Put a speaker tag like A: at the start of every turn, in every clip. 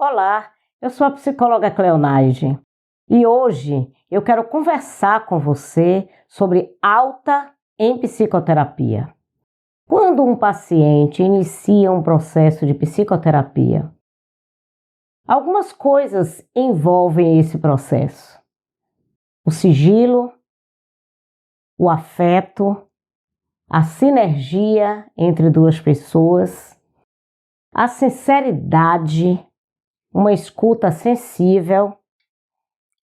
A: Olá, eu sou a psicóloga Cleonaide e hoje eu quero conversar com você sobre alta em psicoterapia. Quando um paciente inicia um processo de psicoterapia, algumas coisas envolvem esse processo: o sigilo, o afeto, a sinergia entre duas pessoas, a sinceridade, uma escuta sensível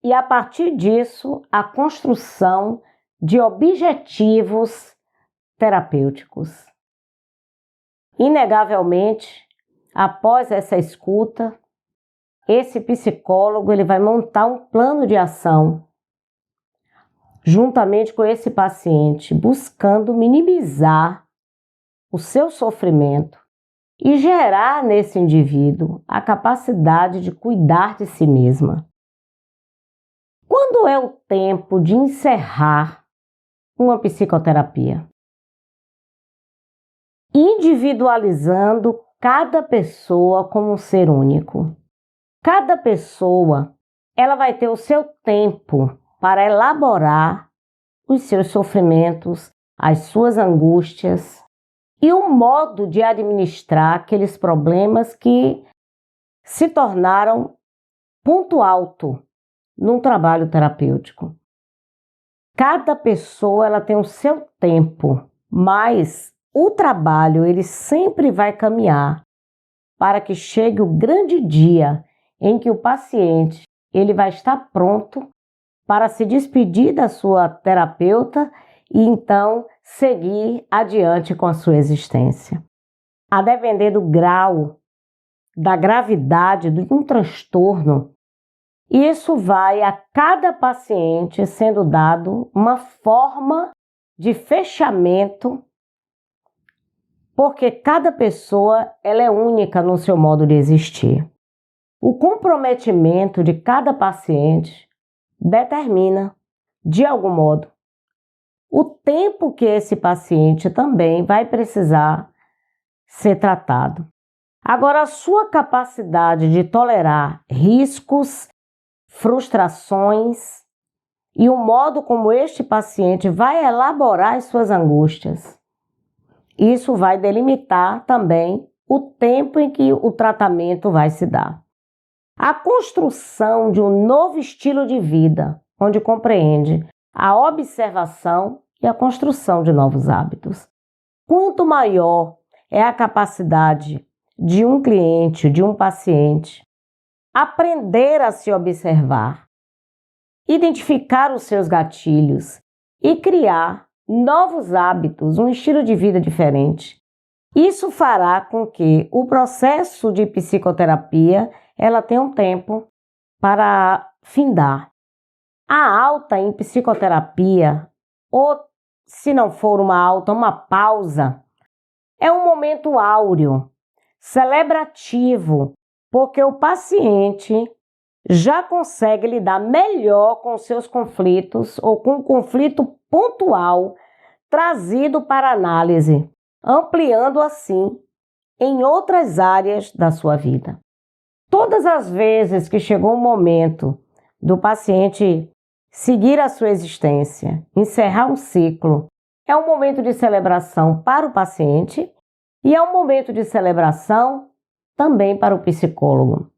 A: e, a partir disso, a construção de objetivos terapêuticos. Inegavelmente, após essa escuta, esse psicólogo ele vai montar um plano de ação juntamente com esse paciente, buscando minimizar o seu sofrimento e gerar nesse indivíduo a capacidade de cuidar de si mesma. Quando é o tempo de encerrar uma psicoterapia? Individualizando cada pessoa como um ser único. Cada pessoa, ela vai ter o seu tempo para elaborar os seus sofrimentos, as suas angústias e o modo de administrar aqueles problemas que se tornaram ponto alto num trabalho terapêutico. Cada pessoa ela tem o seu tempo, mas o trabalho ele sempre vai caminhar para que chegue o grande dia em que o paciente ele vai estar pronto para se despedir da sua terapeuta e então seguir adiante com a sua existência. A depender do grau, da gravidade de um transtorno, isso vai a cada paciente sendo dado uma forma de fechamento, porque cada pessoa ela é única no seu modo de existir. O comprometimento de cada paciente determina, de algum modo, o tempo que esse paciente também vai precisar ser tratado. Agora, a sua capacidade de tolerar riscos, frustrações e o modo como este paciente vai elaborar as suas angústias, isso vai delimitar também o tempo em que o tratamento vai se dar. A construção de um novo estilo de vida, onde compreende a observação e a construção de novos hábitos. Quanto maior é a capacidade de um cliente, de um paciente, aprender a se observar, identificar os seus gatilhos e criar novos hábitos, um estilo de vida diferente. Isso fará com que o processo de psicoterapia ela tenha um tempo para findar. A alta em psicoterapia, ou se não for uma alta, uma pausa, é um momento áureo, celebrativo, porque o paciente já consegue lidar melhor com seus conflitos ou com um conflito pontual trazido para análise, ampliando assim em outras áreas da sua vida. Todas as vezes que chegou o momento do paciente seguir a sua existência, encerrar um ciclo, é um momento de celebração para o paciente e é um momento de celebração também para o psicólogo.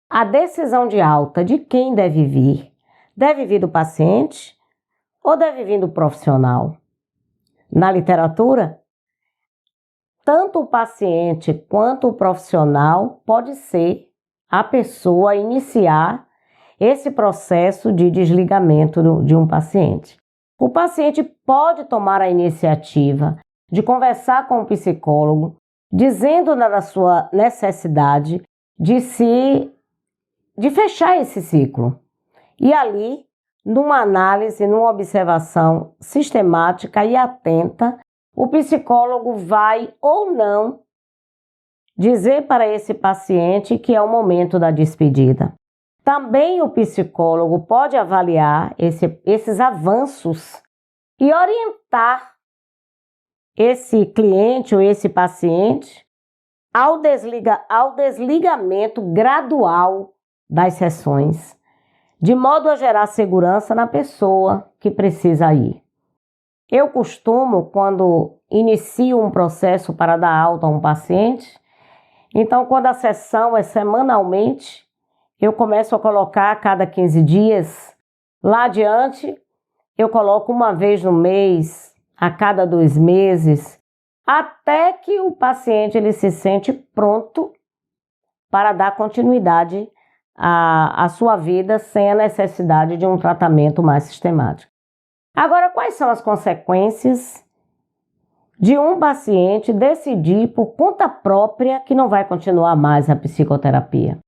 A: A decisão de alta de quem deve vir do paciente ou deve vir do profissional? Na literatura, tanto o paciente quanto o profissional pode ser a pessoa a iniciar esse processo de desligamento de um paciente. O paciente pode tomar a iniciativa de conversar com o psicólogo, dizendo da sua necessidade de fechar esse ciclo. E ali, numa análise, numa observação sistemática e atenta, o psicólogo vai ou não dizer para esse paciente que é o momento da despedida. Também o psicólogo pode avaliar esses avanços e orientar esse cliente ou esse paciente ao desligamento gradual das sessões, de modo a gerar segurança na pessoa que precisa ir. Eu costumo, quando inicio um processo para dar alta a um paciente, então quando a sessão é semanalmente, eu começo a colocar a cada 15 dias. Lá adiante, eu coloco uma vez no mês, a cada 2 meses, até que o paciente ele se sente pronto para dar continuidade à sua vida sem a necessidade de um tratamento mais sistemático. Agora, quais são as consequências de um paciente decidir por conta própria que não vai continuar mais a psicoterapia?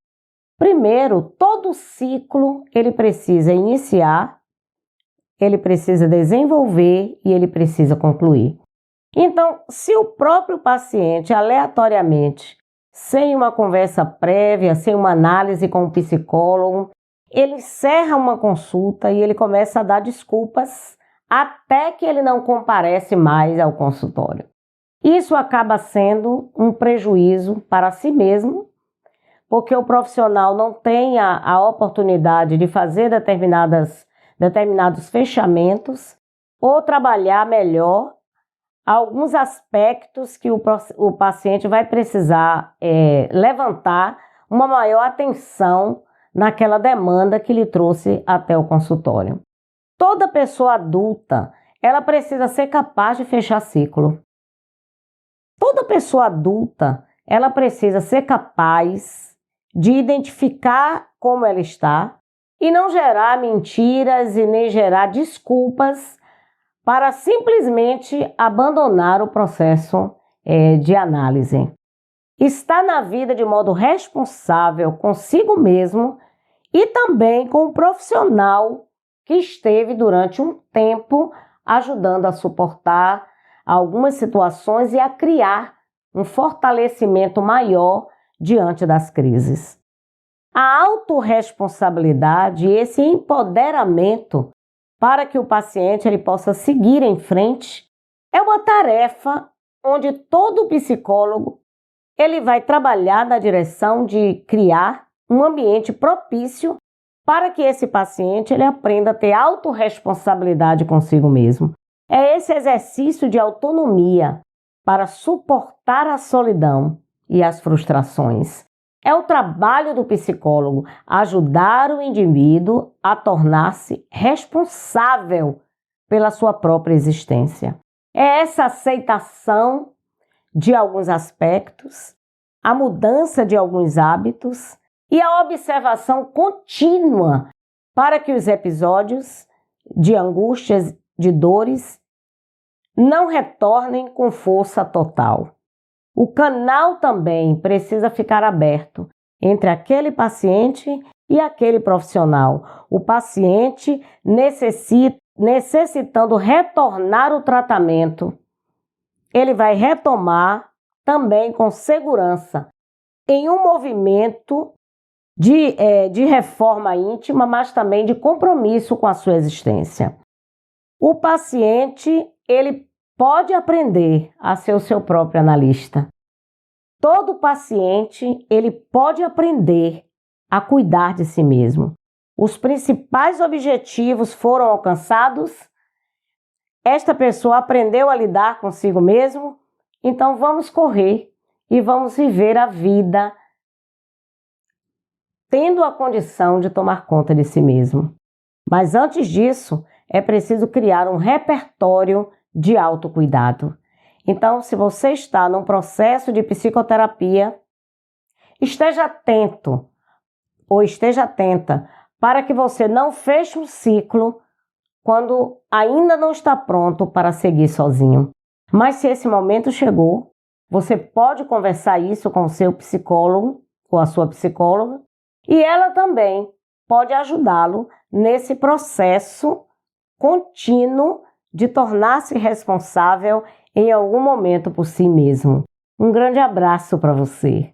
A: Primeiro, todo ciclo ele precisa iniciar, ele precisa desenvolver e ele precisa concluir. Então, se o próprio paciente, aleatoriamente, sem uma conversa prévia, sem uma análise com o psicólogo, ele encerra uma consulta e ele começa a dar desculpas até que ele não comparece mais ao consultório. Isso acaba sendo um prejuízo para si mesmo, porque o profissional não tem a oportunidade de fazer determinados fechamentos ou trabalhar melhor alguns aspectos que o paciente vai precisar levantar uma maior atenção naquela demanda que lhe trouxe até o consultório. Toda pessoa adulta, ela precisa ser capaz de fechar ciclo. Toda pessoa adulta, ela precisa ser capaz de identificar como ela está e não gerar mentiras e nem gerar desculpas para simplesmente abandonar o processo de análise. Estar na vida de modo responsável consigo mesmo e também com o profissional que esteve durante um tempo ajudando a suportar algumas situações e a criar um fortalecimento maior diante das crises. A autorresponsabilidade e esse empoderamento para que o paciente ele possa seguir em frente é uma tarefa onde todo psicólogo ele vai trabalhar na direção de criar um ambiente propício para que esse paciente ele aprenda a ter autorresponsabilidade consigo mesmo. É esse exercício de autonomia para suportar a solidão e as frustrações. É o trabalho do psicólogo ajudar o indivíduo a tornar-se responsável pela sua própria existência. É essa aceitação de alguns aspectos, a mudança de alguns hábitos e a observação contínua para que os episódios de angústias, de dores, não retornem com força total. O canal também precisa ficar aberto entre aquele paciente e aquele profissional. O paciente necessitando retornar o tratamento, ele vai retomar também com segurança em um movimento de reforma íntima, mas também de compromisso com a sua existência. O paciente, ele pode aprender a ser o seu próprio analista. Todo paciente, ele pode aprender a cuidar de si mesmo. Os principais objetivos foram alcançados? Esta pessoa aprendeu a lidar consigo mesmo? Então vamos correr e vamos viver a vida tendo a condição de tomar conta de si mesmo. Mas antes disso, é preciso criar um repertório de autocuidado. Então, se você está num processo de psicoterapia, esteja atento ou esteja atenta para que você não feche um ciclo quando ainda não está pronto para seguir sozinho. Mas se esse momento chegou, você pode conversar isso com o seu psicólogo ou a sua psicóloga e ela também pode ajudá-lo nesse processo contínuo de tornar-se responsável em algum momento por si mesmo. Um grande abraço para você.